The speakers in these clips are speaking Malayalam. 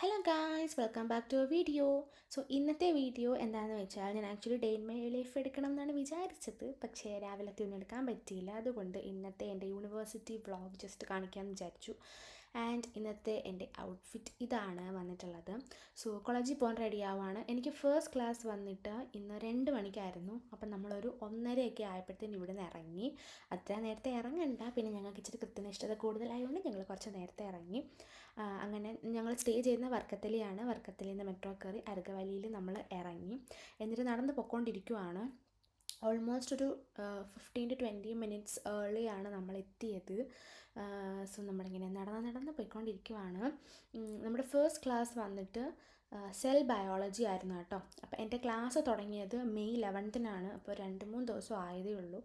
Hello guys, welcome back to a video. ഇന്നത്തെ വീഡിയോ എന്താണെന്ന് വെച്ചാൽ ഞാൻ actually day in my life എടുക്കണം എന്നാണ് വിചാരിച്ചത്. പക്ഷേ രാവിലത്തെ ഒന്നും എടുക്കാൻ പറ്റിയില്ല. അതുകൊണ്ട് ഇന്നത്തെ എൻ്റെ യൂണിവേഴ്സിറ്റി വ്ളോഗ് ജസ്റ്റ് കാണിക്കാമെന്ന് വിചാരിച്ചു. ആൻഡ് ഇന്നത്തെ എൻ്റെ ഔട്ട്ഫിറ്റ് ഇതാണ് വന്നിട്ടുള്ളത്. കോളേജിൽ പോകാൻ റെഡി ആവുകയാണ്. എനിക്ക് ഫസ്റ്റ് ക്ലാസ് വന്നിട്ട് ഇന്ന് 2 മണിക്കായിരുന്നു. അപ്പം നമ്മളൊരു 1:30 ആയപ്പോഴത്തേനും ഇവിടെ നിന്ന് ഇറങ്ങി. അത്ര നേരത്തെ ഇറങ്ങണ്ട, പിന്നെ ഞങ്ങൾക്ക് ഇച്ചിരി കൃത്യനിഷ്ഠത കൂടുതലായതുകൊണ്ട് ഞങ്ങൾ കുറച്ച് നേരത്തെ ഇറങ്ങി. അങ്ങനെ ഞങ്ങൾ സ്റ്റേ ചെയ്യുന്ന വർക്കത്തിലെയാണ്. വർക്കത്തിലിൽ നിന്ന് മെട്രോ കയറി അരകവല്ലിയിൽ നമ്മൾ ഇറങ്ങി. എന്നിട്ട് നടന്ന് പൊയ്ക്കൊണ്ടിരിക്കുവാണ്. ഓൾമോസ്റ്റ് ഒരു 15-20 മിനിറ്റ്സ് ഏർലിയാണ് നമ്മൾ എത്തിയത്. നമ്മളിങ്ങനെ നടന്ന് പോയിക്കൊണ്ടിരിക്കുവാണ്. നമ്മുടെ ഫസ്റ്റ് ക്ലാസ് വന്നിട്ട് സെൽ ബയോളജി ആയിരുന്നു കേട്ടോ. അപ്പോൾ എൻ്റെ ക്ലാസ് തുടങ്ങിയത് മെയ് 11-നാണ്. അപ്പോൾ 2-3 ദിവസം ആയതേ ഉള്ളൂ.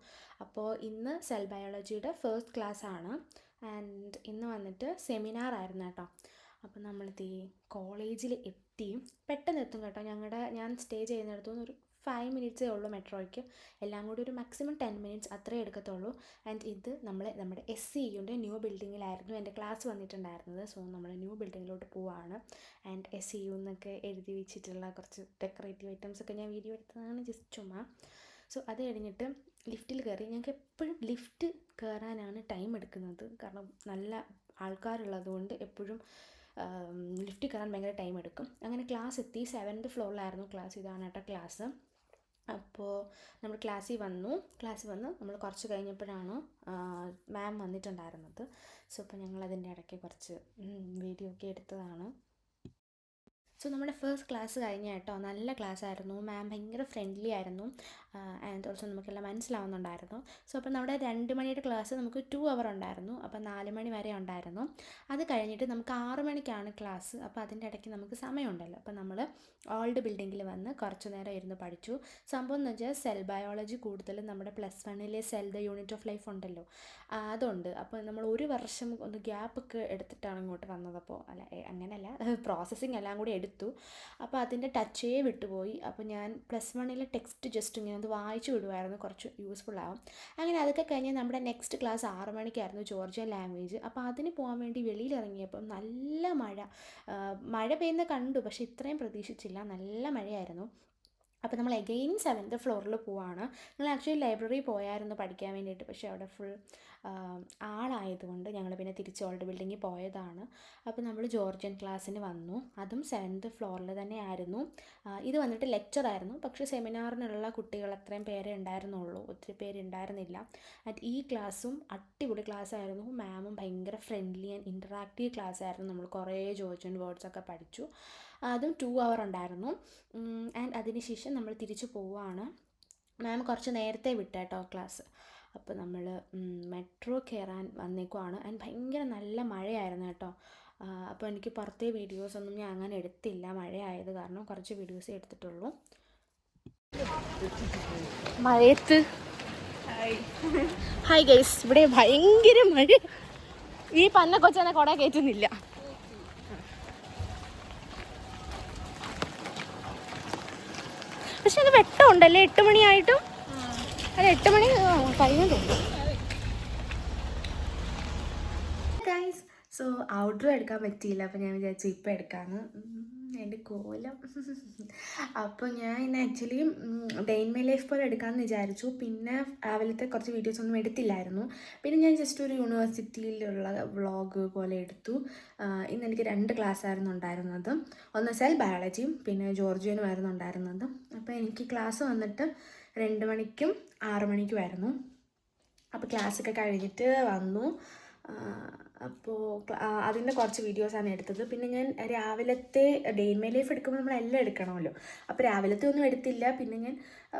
അപ്പോൾ ഇന്ന് സെൽ ബയോളജിയുടെ ഫസ്റ്റ് ക്ലാസ് ആണ്. ആൻഡ് ഇന്ന് വന്നിട്ട് സെമിനാർ ആയിരുന്നു കേട്ടോ. അപ്പോൾ നമ്മളിത് കോളേജിൽ എത്തി. പെട്ടെന്ന് എത്തും കേട്ടോ. ഞാൻ സ്റ്റേ ചെയ്യുന്നിടത്തുനിന്ന് ഒരു 5 മിനിറ്റ്സേ ഉള്ളൂ മെട്രോയ്ക്ക്. എല്ലാം കൂടി ഒരു മാക്സിമം 10 മിനിറ്റ്സ് അത്രേ എടുക്കത്തുള്ളൂ. ആൻഡ് ഇത് നമ്മുടെ SCUൻ്റെ ന്യൂ ബിൽഡിങ്ങിലായിരുന്നു എൻ്റെ ക്ലാസ് വന്നിട്ടുണ്ടായിരുന്നത്. നമ്മൾ ന്യൂ ബിൽഡിങ്ങിലോട്ട് പോവാണ്. ആൻഡ് SCU എന്നൊക്കെ എഴുതി വെച്ചിട്ടുള്ള കുറച്ച് ഡെക്കറേറ്റീവ് ഐറ്റംസൊക്കെ ഞാൻ വീഡിയോ എടുത്തതാണ് ജസ്റ്റ് ചുമ്മാ. അത് കഴിഞ്ഞിട്ട് ലിഫ്റ്റിൽ കയറി. ഞങ്ങൾക്ക് എപ്പോഴും ലിഫ്റ്റ് കയറാനാണ് ടൈം എടുക്കുന്നത്. കാരണം നല്ല ആൾക്കാരുള്ളതുകൊണ്ട് എപ്പോഴും ലിഫ്റ്റ് കയറാൻ ഭയങ്കര ടൈം എടുക്കും. അങ്ങനെ ക്ലാസ് എത്തി. 7th ഫ്ലോറിലായിരുന്നു class. ഇതാണ് കേട്ടോ ക്ലാസ്. അപ്പോൾ നമ്മൾ ക്ലാസ്സിൽ വന്ന് നമ്മൾ കുറച്ച് കഴിഞ്ഞപ്പോഴാണ് മാം വന്നിട്ടുണ്ടായിരുന്നത്. അപ്പോൾ ഞങ്ങളതിൻ്റെ ഇടയ്ക്ക് കുറച്ച് വീഡിയോ ഒക്കെ എടുത്തതാണ്. നമ്മുടെ ഫസ്റ്റ് ക്ലാസ് കഴിഞ്ഞ കേട്ടോ. നല്ല ക്ലാസ് ആയിരുന്നു. മാം ഭയങ്കര ഫ്രണ്ട്ലി ആയിരുന്നു. ആൻഡ് ഓൾസോ നമുക്കെല്ലാം മനസ്സിലാവുന്നുണ്ടായിരുന്നു. അപ്പോൾ നമ്മുടെ 2 മണിയുടെ ക്ലാസ് നമുക്ക് 2 അവർ ഉണ്ടായിരുന്നു. അപ്പോൾ 4 മണി വരെ ഉണ്ടായിരുന്നു. അത് കഴിഞ്ഞിട്ട് നമുക്ക് 6 മണിക്കാണ് ക്ലാസ്. അപ്പോൾ അതിൻ്റെ ഇടയ്ക്ക് നമുക്ക് സമയമുണ്ടല്ലോ. അപ്പോൾ നമ്മൾ ഓൾഡ് ബിൽഡിങ്ങിൽ വന്ന് കുറച്ച് നേരം ഇരുന്ന് പഠിച്ചു. സംഭവം എന്ന് വെച്ചാൽ സെൽ ബയോളജി കൂടുതലും നമ്മുടെ +1-ലെ cell the unit of life ഉണ്ടല്ലോ, അതുണ്ട്. അപ്പോൾ നമ്മൾ ഒരു വർഷം ഒന്ന് ഗ്യാപ്പൊക്കെ എടുത്തിട്ടാണ് ഇങ്ങോട്ട് വന്നത്. അപ്പോൾ അങ്ങനെയല്ല, പ്രോസസ്സിങ് എല്ലാം കൂടി എടുത്തു. അപ്പോൾ അതിൻ്റെ ടച്ചേ വിട്ടുപോയി. അപ്പോൾ ഞാൻ +1-ലെ ടെക്സ്റ്റ് ജസ്റ്റ് ഇങ്ങനെ അത് വായിച്ചു വിടുമായിരുന്നു, കുറച്ച് യൂസ്ഫുൾ ആവും. അങ്ങനെ അതൊക്കെ കഴിഞ്ഞ് നമ്മുടെ നെക്സ്റ്റ് ക്ലാസ് 6 മണിക്കായിരുന്നു, ജോർജിയൻ ലാംഗ്വേജ്. അപ്പോൾ അതിന് പോകാൻ വേണ്ടി വെളിയിലിറങ്ങിയപ്പം നല്ല മഴ പെയ്യുന്ന കണ്ടു, പക്ഷേ ഇത്രയും പ്രതീക്ഷിച്ചില്ല. നല്ല മഴയായിരുന്നു. അപ്പോൾ നമ്മൾ അഗെയിൻ 7th ഫ്ലോറിൽ പോവാണ്. ഞങ്ങൾ ആക്ച്വലി ലൈബ്രറി പോയായിരുന്നു പഠിക്കാൻ വേണ്ടിയിട്ട്. പക്ഷേ അവിടെ ഫുൾ ആളായതുകൊണ്ട് ഞങ്ങൾ പിന്നെ തിരിച്ച് ഓൾഡ് ബിൽഡിങ്ങിൽ പോയതാണ്. അപ്പോൾ നമ്മൾ ജോർജിയൻ ക്ലാസ്സിന് വന്നു. അതും 7th ഫ്ലോറിൽ തന്നെ ആയിരുന്നു. ഇത് വന്നിട്ട് ലെക്ചറായിരുന്നു. പക്ഷേ സെമിനാറിനുള്ള കുട്ടികൾ അത്രയും പേരെ ഉണ്ടായിരുന്നുള്ളൂ, ഒത്തിരി പേര് ഉണ്ടായിരുന്നില്ല. ആൻഡ് ഈ ക്ലാസ്സും അടിപൊളി ക്ലാസ് ആയിരുന്നു. മാമും ഭയങ്കര ഫ്രണ്ട്ലി ആൻഡ് ഇൻറ്ററാക്റ്റീവ് ക്ലാസ് ആയിരുന്നു. നമ്മൾ കുറേ ജോർജിയൻ വേർഡ്സൊക്കെ പഠിച്ചു. അതും 2 അവർ ഉണ്ടായിരുന്നു. ആൻഡ് അതിന് ശേഷം നമ്മൾ തിരിച്ചു പോവുകയാണ്. മാം കുറച്ച് നേരത്തെ വിട്ടേട്ടോ ക്ലാസ്. അപ്പോൾ നമ്മൾ മെട്രോ കയറാൻ വന്നേക്കുവാണ്. ആൻഡ് ഭയങ്കര നല്ല മഴയായിരുന്നു കേട്ടോ. അപ്പോൾ എനിക്ക് പുറത്തെ വീഡിയോസൊന്നും ഞാൻ അങ്ങനെ എടുത്തില്ല, മഴയായത് കാരണം. കുറച്ച് വീഡിയോസേ എടുത്തിട്ടുള്ളൂ. മഴയത്ത് ഹായ് ഗൈസ്, ഇവിടെ ഭയങ്കര മഴ. ഈ പന്ന കൊച്ചനെ കുട കയറ്റുന്നില്ല. പക്ഷെ അത് വെട്ടമുണ്ടല്ലേ 8 മണിയായിട്ടും. അത് 8 മണി കഴിഞ്ഞതുണ്ട്. ഗൈസ്, ഔട്ട്ഡോർ എടുക്കാൻ പറ്റിയില്ല. അപ്പോൾ ഞാൻ വിചാരിച്ചു ഇപ്പം എടുക്കാമെന്ന്. എൻ്റെ കോലം. അപ്പോൾ ഞാൻ ഇന്ന് actually day in my life പോലെ എടുക്കാമെന്ന് വിചാരിച്ചു. പിന്നെ രാവിലത്തെ കുറച്ച് വീഡിയോസൊന്നും എടുത്തില്ലായിരുന്നു. പിന്നെ ഞാൻ ജസ്റ്റ് ഒരു യൂണിവേഴ്സിറ്റിയിലുള്ള വ്ളോഗ് പോലെ എടുത്തു. ഇന്ന് എനിക്ക് 2 ക്ലാസ് ആയിരുന്നു ഉണ്ടായിരുന്നത്. ഒന്ന് സെൽ ബയോളജിയും പിന്നെ ജോർജിയനും ആയിരുന്നു ഉണ്ടായിരുന്നത്. അപ്പോൾ എനിക്ക് ക്ലാസ് വന്നിട്ട് 2 മണിക്കും 6 മണിക്കുമായിരുന്നു. അപ്പോൾ ക്ലാസ്സൊക്കെ കഴിഞ്ഞിട്ട് വന്നു. അപ്പോൾ അതിൻ്റെ കുറച്ച് വീഡിയോസാണ് എടുത്തത്. പിന്നെ ഞാൻ രാവിലത്തെ ഡേ ഇൻ മൈ ലൈഫ് എടുക്കുമ്പോൾ നമ്മളെല്ലാം എടുക്കണമല്ലോ. അപ്പോൾ രാവിലത്തെ ഒന്നും എടുത്തില്ല. പിന്നെ ഞാൻ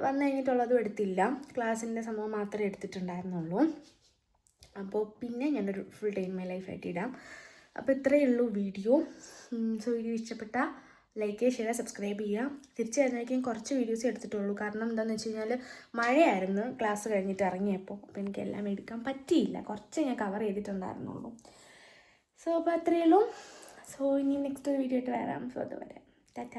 വന്നു കഴിഞ്ഞിട്ടുള്ളതും എടുത്തില്ല. ക്ലാസ്സിൻ്റെ സംഭവം മാത്രമേ എടുത്തിട്ടുണ്ടായിരുന്നുള്ളൂ. അപ്പോൾ പിന്നെ ഞാനൊരു full day in my life ആയിട്ട് ഇടാം. അപ്പോൾ ഇത്രയേ ഉള്ളൂ വീഡിയോ. വീഡിയോ ഇഷ്ടപ്പെട്ടാൽ ലൈക്ക് ചെയ്യുക, ഷെയർ, സബ്സ്ക്രൈബ് ചെയ്യുക. തിരിച്ചു വരുന്നതായിരിക്കും കുറച്ച് വീഡിയോസ് എടുത്തിട്ടുള്ളൂ. കാരണം എന്താണെന്ന് വെച്ച് കഴിഞ്ഞാൽ മഴയായിരുന്നു ക്ലാസ് കഴിഞ്ഞിട്ട് ഇറങ്ങിയപ്പോൾ. അപ്പോൾ എനിക്കെല്ലാം എടുക്കാൻ പറ്റിയില്ല, കുറച്ച് ഞാൻ കവർ ചെയ്തിട്ടുണ്ടായിരുന്നുള്ളൂ. അപ്പോൾ അത്രയേ ഉള്ളൂ. ഇനി നെക്സ്റ്റ് ഒരു വീഡിയോ ആയിട്ട് വരാം. അതുവരെ ടാറ്റ.